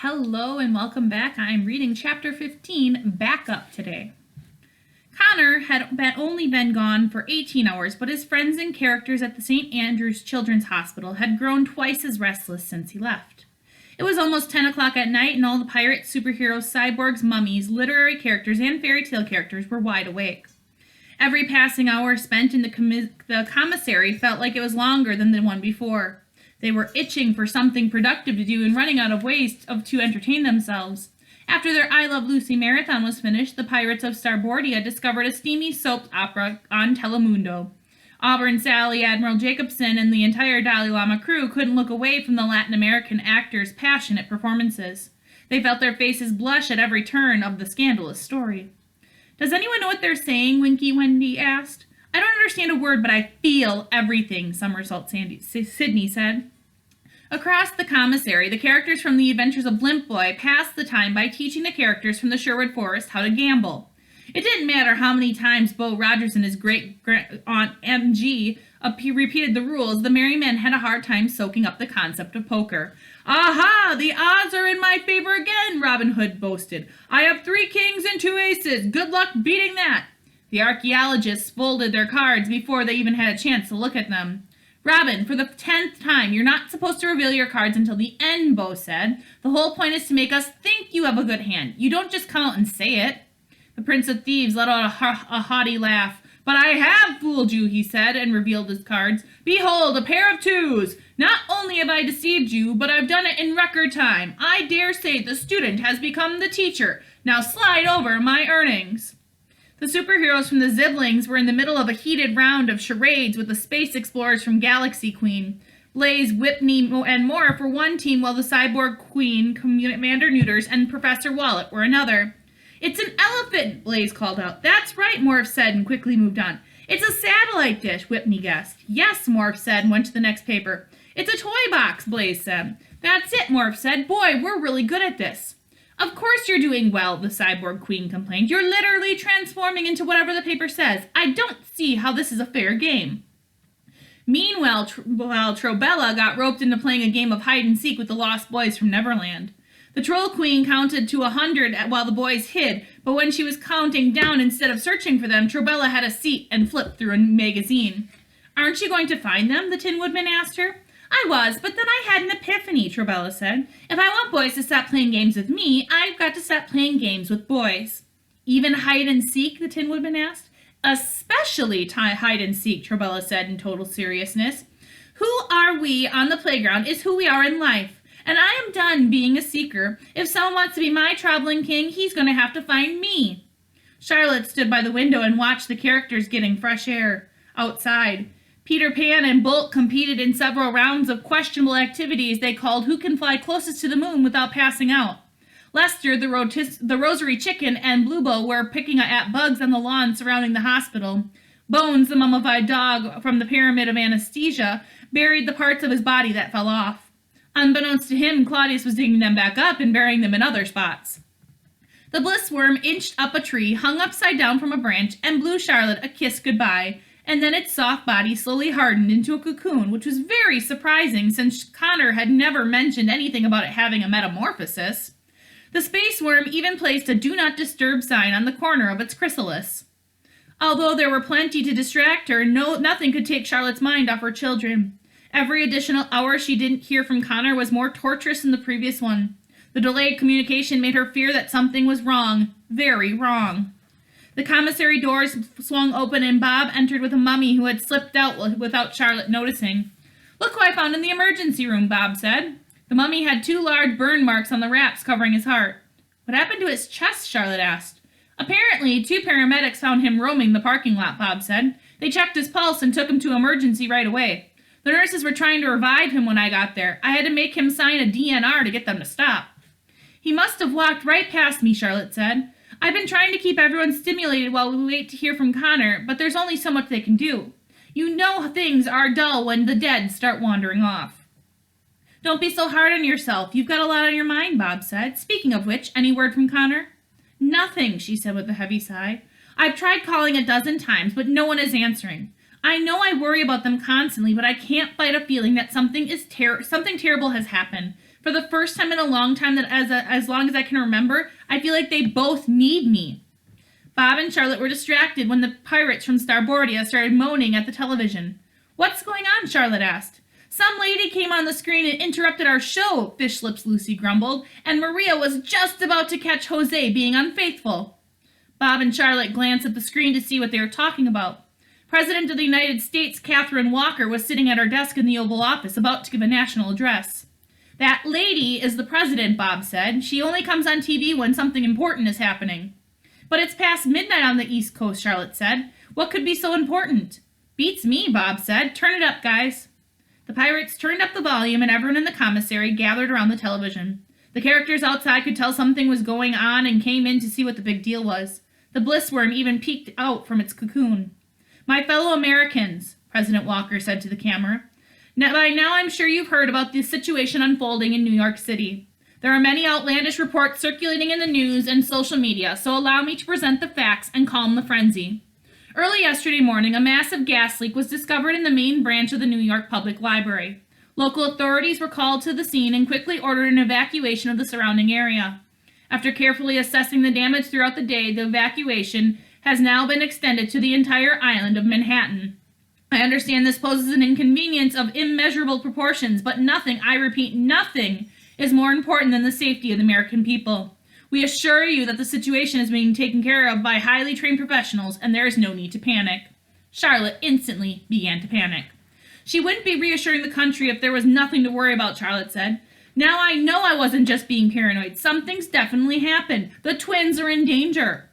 Hello and welcome back. I'm reading Chapter 15, Backup today. Connor had only been gone for 18 hours, but his friends and characters at the St. Andrew's Children's Hospital had grown twice as restless since he left. It was almost 10 o'clock at night, and all the pirates, superheroes, cyborgs, mummies, literary characters, and fairy tale characters were wide awake. Every passing hour spent in the commissary felt like it was longer than the one before. They were itching for something productive to do and running out of ways to entertain themselves. After their I Love Lucy marathon was finished, the pirates of Starboardia discovered a steamy soap opera on Telemundo. Auburn Sally, Admiral Jacobson, and the entire Dalai Lama crew couldn't look away from the Latin American actors' passionate performances. They felt their faces blush at every turn of the scandalous story. "Does anyone know what they're saying?" Winky Wendy asked. "I don't understand a word, but I feel everything," Somersault Sydney said. Across the commissary, the characters from the Adventures of Blimp Boy passed the time by teaching the characters from the Sherwood Forest how to gamble. It didn't matter how many times Beau Rogers and his great-aunt MG repeated the rules, the merry men had a hard time soaking up the concept of poker. "Aha! The odds are in my favor again," Robin Hood boasted. "I have 3 kings and 2 aces. Good luck beating that." The archaeologists folded their cards before they even had a chance to look at them. "Robin, for the 10th time, you're not supposed to reveal your cards until the end," Beau said. "The whole point is to make us think you have a good hand. You don't just come out and say it." The Prince of Thieves let out a haughty laugh. "But I have fooled you," he said, and revealed his cards. "Behold, a pair of 2s. Not only have I deceived you, but I've done it in record time. I dare say the student has become the teacher. Now slide over my earnings." The superheroes from the Ziblings were in the middle of a heated round of charades with the space explorers from Galaxy Queen. Blaze, Whitney, and more for one team, while the Cyborg Queen, Commander Neuters, and Professor Wallet were another. "It's an elephant," Blaze called out. "That's right," Morph said, and quickly moved on. "It's a satellite dish," Whitney guessed. "Yes," Morph said, and went to the next paper. "It's a toy box," Blaze said. "That's it," Morph said. "Boy, we're really good at this." "Of course you're doing well," the Cyborg Queen complained. "You're literally transforming into whatever the paper says. I don't see how this is a fair game." Meanwhile, Trobella got roped into playing a game of hide-and-seek with the Lost Boys from Neverland. The Troll Queen counted to 100 while the boys hid, but when she was counting down instead of searching for them, Trobella had a seat and flipped through a magazine. "Aren't you going to find them?" the Tin Woodman asked her. "I was, but then I had an epiphany," Trobella said. "If I want boys to stop playing games with me, I've got to stop playing games with boys." "Even hide-and-seek?" the Tin Woodman asked. "Especially hide-and-seek," Trobella said in total seriousness. "Who are we on the playground is who we are in life, and I am done being a seeker. If someone wants to be my traveling king, he's going to have to find me." Charlotte stood by the window and watched the characters getting fresh air outside. Peter Pan and Bolt competed in several rounds of questionable activities they called Who Can Fly Closest to the Moon Without Passing Out. Lester, the Rosary Chicken, and Bluebo were picking at bugs on the lawn surrounding the hospital. Bones, the mummified dog from the Pyramid of Anesthesia, buried the parts of his body that fell off. Unbeknownst to him, Claudius was digging them back up and burying them in other spots. The Blissworm inched up a tree, hung upside down from a branch, and blew Charlotte a kiss goodbye. And then its soft body slowly hardened into a cocoon, which was very surprising since Connor had never mentioned anything about it having a metamorphosis. The space worm even placed a "Do Not Disturb" sign on the corner of its chrysalis. Although there were plenty to distract her, nothing could take Charlotte's mind off her children. Every additional hour she didn't hear from Connor was more torturous than the previous one. The delayed communication made her fear that something was wrong, very wrong. The commissary doors swung open and Bob entered with a mummy who had slipped out without Charlotte noticing. "Look who I found in the emergency room," Bob said. The mummy had 2 large burn marks on the wraps covering his heart. "What happened to his chest?" Charlotte asked. "Apparently, 2 paramedics found him roaming the parking lot," Bob said. "They checked his pulse and took him to emergency right away. The nurses were trying to revive him when I got there. I had to make him sign a DNR to get them to stop." "He must have walked right past me," Charlotte said. "I've been trying to keep everyone stimulated while we wait to hear from Connor, but there's only so much they can do. You know things are dull when the dead start wandering off." "Don't be so hard on yourself. You've got a lot on your mind," Bob said. "Speaking of which, any word from Connor?" "Nothing," she said with a heavy sigh. "I've tried calling a dozen times, but no one is answering. I know I worry about them constantly, but I can't fight a feeling that something terrible has happened. For the first time in a long time, that as long as I can remember, I feel like they both need me. Bob and Charlotte were distracted when the pirates from Starboardia started moaning at the television. What's going on? Charlotte asked. Some lady came on the screen and interrupted our show, Fish Lips Lucy grumbled, and Maria was just about to catch Jose being unfaithful. Bob and Charlotte glanced at the screen to see what they were talking about. President of the United States, Catherine Walker, was sitting at her desk in the Oval Office about to give a national address. That lady is the president, Bob said. She only comes on TV when something important is happening. But it's past midnight on the East Coast, Charlotte said. What could be so important? Beats me, Bob said. Turn it up, guys. The pirates turned up the volume and everyone in the commissary gathered around the television. The characters outside could tell something was going on and came in to see what the big deal was. The blissworm even peeked out from its cocoon. My fellow Americans, President Walker said to the camera. By now I'm sure you've heard about the situation unfolding in New York City. There are many outlandish reports circulating in the news and social media, so allow me to present the facts and calm the frenzy. Early yesterday morning, a massive gas leak was discovered in the main branch of the New York Public Library. Local authorities were called to the scene and quickly ordered an evacuation of the surrounding area. After carefully assessing the damage throughout the day, the evacuation has now been extended to the entire island of Manhattan. I understand this poses an inconvenience of immeasurable proportions, but nothing, I repeat, nothing, is more important than the safety of the American people. We assure you that the situation is being taken care of by highly trained professionals, and there is no need to panic. Charlotte instantly began to panic. She wouldn't be reassuring the country if there was nothing to worry about, Charlotte said. Now I know I wasn't just being paranoid. Something's definitely happened. The twins are in danger.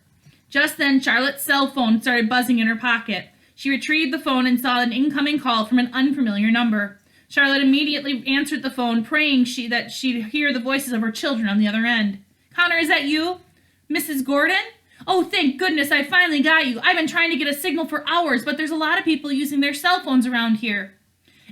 Just then, Charlotte's cell phone started buzzing in her pocket. She retrieved the phone and saw an incoming call from an unfamiliar number. Charlotte immediately answered the phone, praying that she'd hear the voices of her children on the other end. Connor, is that you? Mrs. Gordon? Oh, thank goodness, I finally got you. I've been trying to get a signal for hours, but there's a lot of people using their cell phones around here.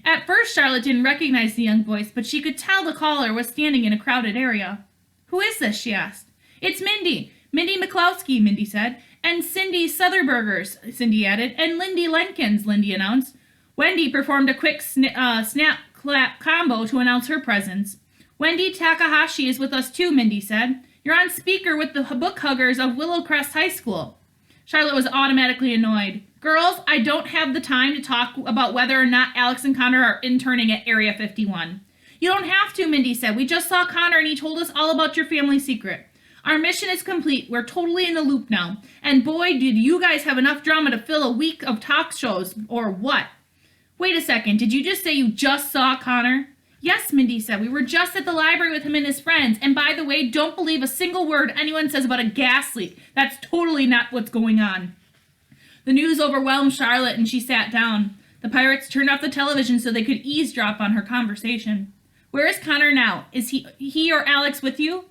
At first, Charlotte didn't recognize the young voice, but she could tell the caller was standing in a crowded area. Who is this? She asked. It's Mindy. Mindy McCloskey, Mindy said. And Cindy Southerburgers, Cindy added. And Lindy Lenkins, Lindy announced. Wendy performed a quick snap-clap combo to announce her presence. Wendy Takahashi is with us too, Mindy said. You're on speaker with the book huggers of Willowcrest High School. Charlotte was automatically annoyed. Girls, I don't have the time to talk about whether or not Alex and Connor are interning at Area 51. You don't have to, Mindy said. We just saw Connor and he told us all about your family secret. Our mission is complete. We're totally in the loop now. And boy, did you guys have enough drama to fill a week of talk shows, or what? Wait a second, did you just say you just saw Connor? Yes, Mindy said. We were just at the library with him and his friends. And by the way, don't believe a single word anyone says about a gas leak. That's totally not what's going on. The news overwhelmed Charlotte and she sat down. The pirates turned off the television so they could eavesdrop on her conversation. Where is Connor now? Is he or Alex with you?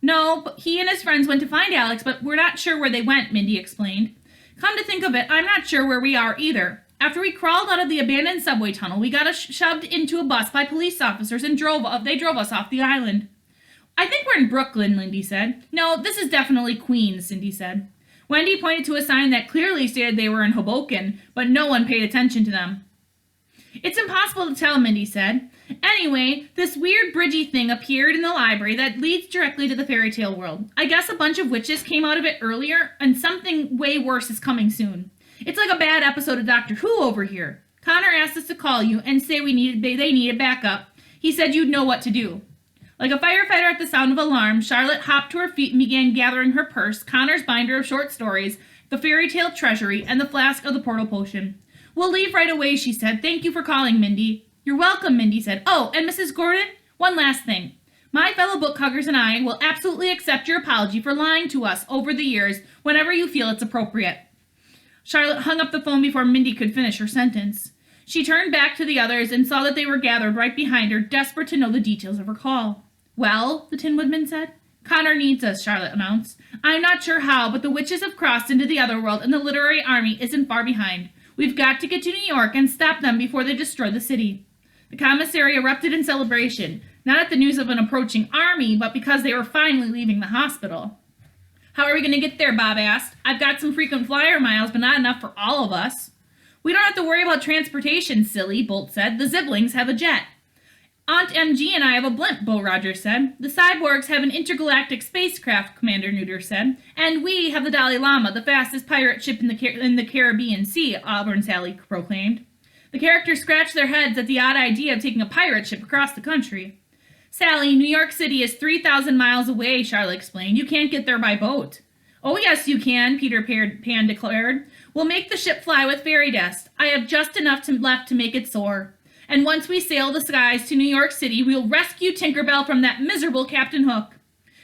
No, but he and his friends went to find Alex, but we're not sure where they went, Mindy explained. Come to think of it, I'm not sure where we are either. After we crawled out of the abandoned subway tunnel, we got shoved into a bus by police officers and they drove us off the island. I think we're in Brooklyn, Lindy said. No, this is definitely Queens, Cindy said. Wendy pointed to a sign that clearly stated they were in Hoboken, but no one paid attention to them. It's impossible to tell, Mindy said. Anyway, this weird bridgey thing appeared in the library that leads directly to the fairy tale world. I guess a bunch of witches came out of it earlier, and something way worse is coming soon. It's like a bad episode of Doctor Who over here. Connor asked us to call you and say they needed backup. He said you'd know what to do. Like a firefighter at the sound of alarm, Charlotte hopped to her feet and began gathering her purse, Connor's binder of short stories, the fairy tale treasury, and the flask of the portal potion. We'll leave right away, she said. Thank you for calling, Mindy. You're welcome, Mindy said. Oh, and Mrs. Gordon, one last thing. My fellow book huggers and I will absolutely accept your apology for lying to us over the years whenever you feel it's appropriate. Charlotte hung up the phone before Mindy could finish her sentence. She turned back to the others and saw that they were gathered right behind her, desperate to know the details of her call. Well, the Tin Woodman said. Connor needs us, Charlotte announced. I'm not sure how, but the witches have crossed into the other world and the literary army isn't far behind. We've got to get to New York and stop them before they destroy the city. The commissary erupted in celebration, not at the news of an approaching army, but because they were finally leaving the hospital. How are we going to get there, Bob asked. I've got some frequent flyer miles, but not enough for all of us. We don't have to worry about transportation, silly, Bolt said. The Ziblings have a jet. Aunt MG and I have a blimp, Bull Rogers said. The cyborgs have an intergalactic spacecraft, Commander Neuter said. And we have the Dalai Lama, the fastest pirate ship in the Caribbean Sea, Auburn Sally proclaimed. The characters scratched their heads at the odd idea of taking a pirate ship across the country. Sally, New York City is 3,000 miles away, Charlotte explained. You can't get there by boat. Oh, yes, you can, Peter Pan declared. We'll make the ship fly with fairy dust. I have just enough left to make it soar. And once we sail the skies to New York City, we'll rescue Tinkerbell from that miserable Captain Hook.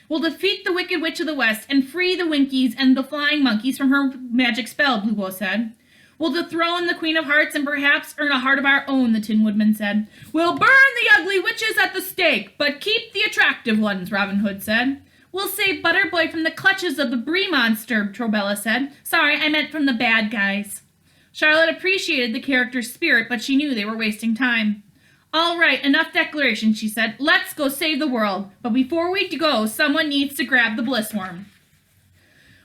We'll defeat the Wicked Witch of the West and free the Winkies and the Flying Monkeys from her magic spell, Bluebeau said. We'll dethrone the Queen of Hearts and perhaps earn a heart of our own, the Tin Woodman said. We'll burn the ugly witches at the stake, but keep the attractive ones, Robin Hood said. We'll save Butterboy from the clutches of the Brie monster, Trobella said. Sorry, I meant from the bad guys. Charlotte appreciated the character's spirit, but she knew they were wasting time. All right, enough declaration, she said. Let's go save the world. But before we go, someone needs to grab the Blissworm.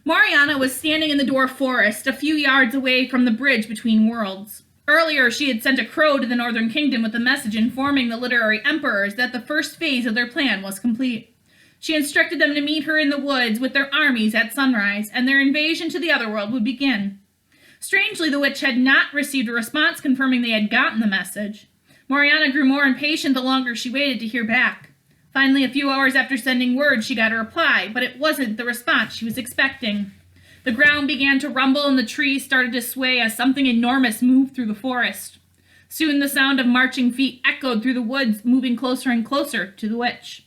Morina was standing in the dwarf forest, a few yards away from the bridge between worlds. Earlier, she had sent a crow to the Northern Kingdom with a message informing the literary emperors that the first phase of their plan was complete. She instructed them to meet her in the woods with their armies at sunrise, and their invasion to the otherworld would begin. Strangely, the witch had not received a response confirming they had gotten the message. Morina grew more impatient the longer she waited to hear back. Finally, a few hours after sending word, she got a reply, but it wasn't the response she was expecting. The ground began to rumble and the trees started to sway as something enormous moved through the forest. Soon the sound of marching feet echoed through the woods, moving closer and closer to the witch.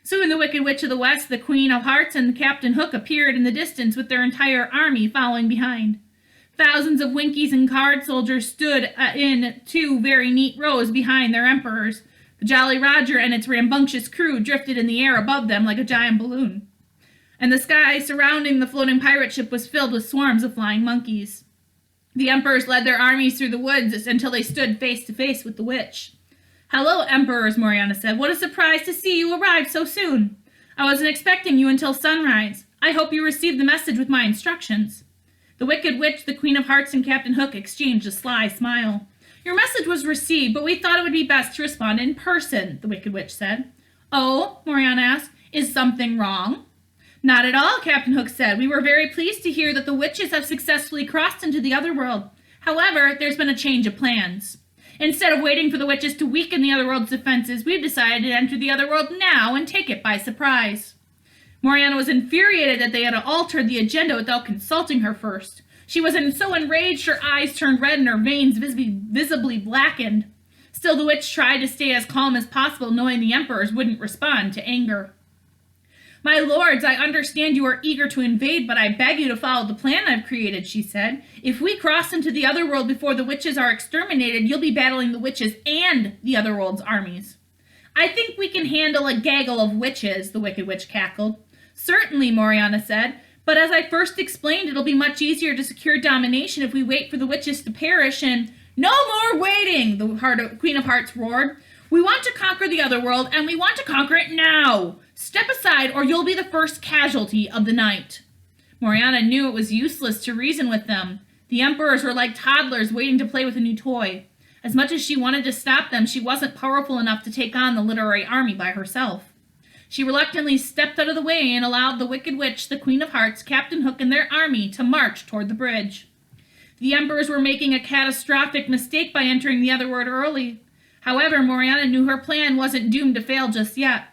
Soon the Wicked Witch of the West, the Queen of Hearts, and Captain Hook appeared in the distance with their entire army following behind. Thousands of Winkies and card soldiers stood in two very neat rows behind their emperors. The Jolly Roger and its rambunctious crew drifted in the air above them like a giant balloon. And the sky surrounding the floating pirate ship was filled with swarms of flying monkeys. The emperors led their armies through the woods until they stood face to face with the witch. Hello, emperors, Morina said. What a surprise to see you arrive so soon. I wasn't expecting you until sunrise. I hope you received the message with my instructions. The Wicked Witch, the Queen of Hearts, and Captain Hook exchanged a sly smile. Your message was received, but we thought it would be best to respond in person, the Wicked Witch said. Oh, Morina asked, is something wrong? Not at all, Captain Hook said. We were very pleased to hear that the witches have successfully crossed into the otherworld. However, there's been a change of plans. Instead of waiting for the witches to weaken the otherworld's defenses, we've decided to enter the otherworld now and take it by surprise. Morina was infuriated that they had altered the agenda without consulting her first. She was so enraged her eyes turned red and her veins visibly blackened. Still, the witch tried to stay as calm as possible, knowing the emperors wouldn't respond to anger. My lords, I understand you are eager to invade, but I beg you to follow the plan I've created, she said. If we cross into the otherworld before the witches are exterminated, you'll be battling the witches and the otherworld's armies. I think we can handle a gaggle of witches, the Wicked Witch cackled. Certainly, Morina said, but as I first explained, it'll be much easier to secure domination if we wait for the witches to perish and... No more waiting, the Queen of Hearts roared. We want to conquer the otherworld, and we want to conquer it now. Step aside, or you'll be the first casualty of the night. Morina knew it was useless to reason with them. The emperors were like toddlers waiting to play with a new toy. As much as she wanted to stop them, she wasn't powerful enough to take on the literary army by herself. She reluctantly stepped out of the way and allowed the Wicked Witch, the Queen of Hearts, Captain Hook, and their army to march toward the bridge. The emperors were making a catastrophic mistake by entering the otherworld early. However, Morina knew her plan wasn't doomed to fail just yet.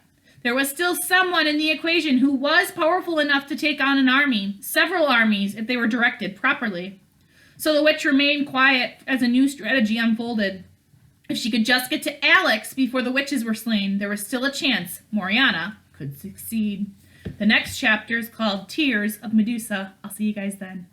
There was still someone in the equation who was powerful enough to take on an army, several armies, if they were directed properly. So the witch remained quiet as a new strategy unfolded. If she could just get to Alex before the witches were slain, there was still a chance Morina could succeed. The next chapter is called Tears of Medusa. I'll see you guys then.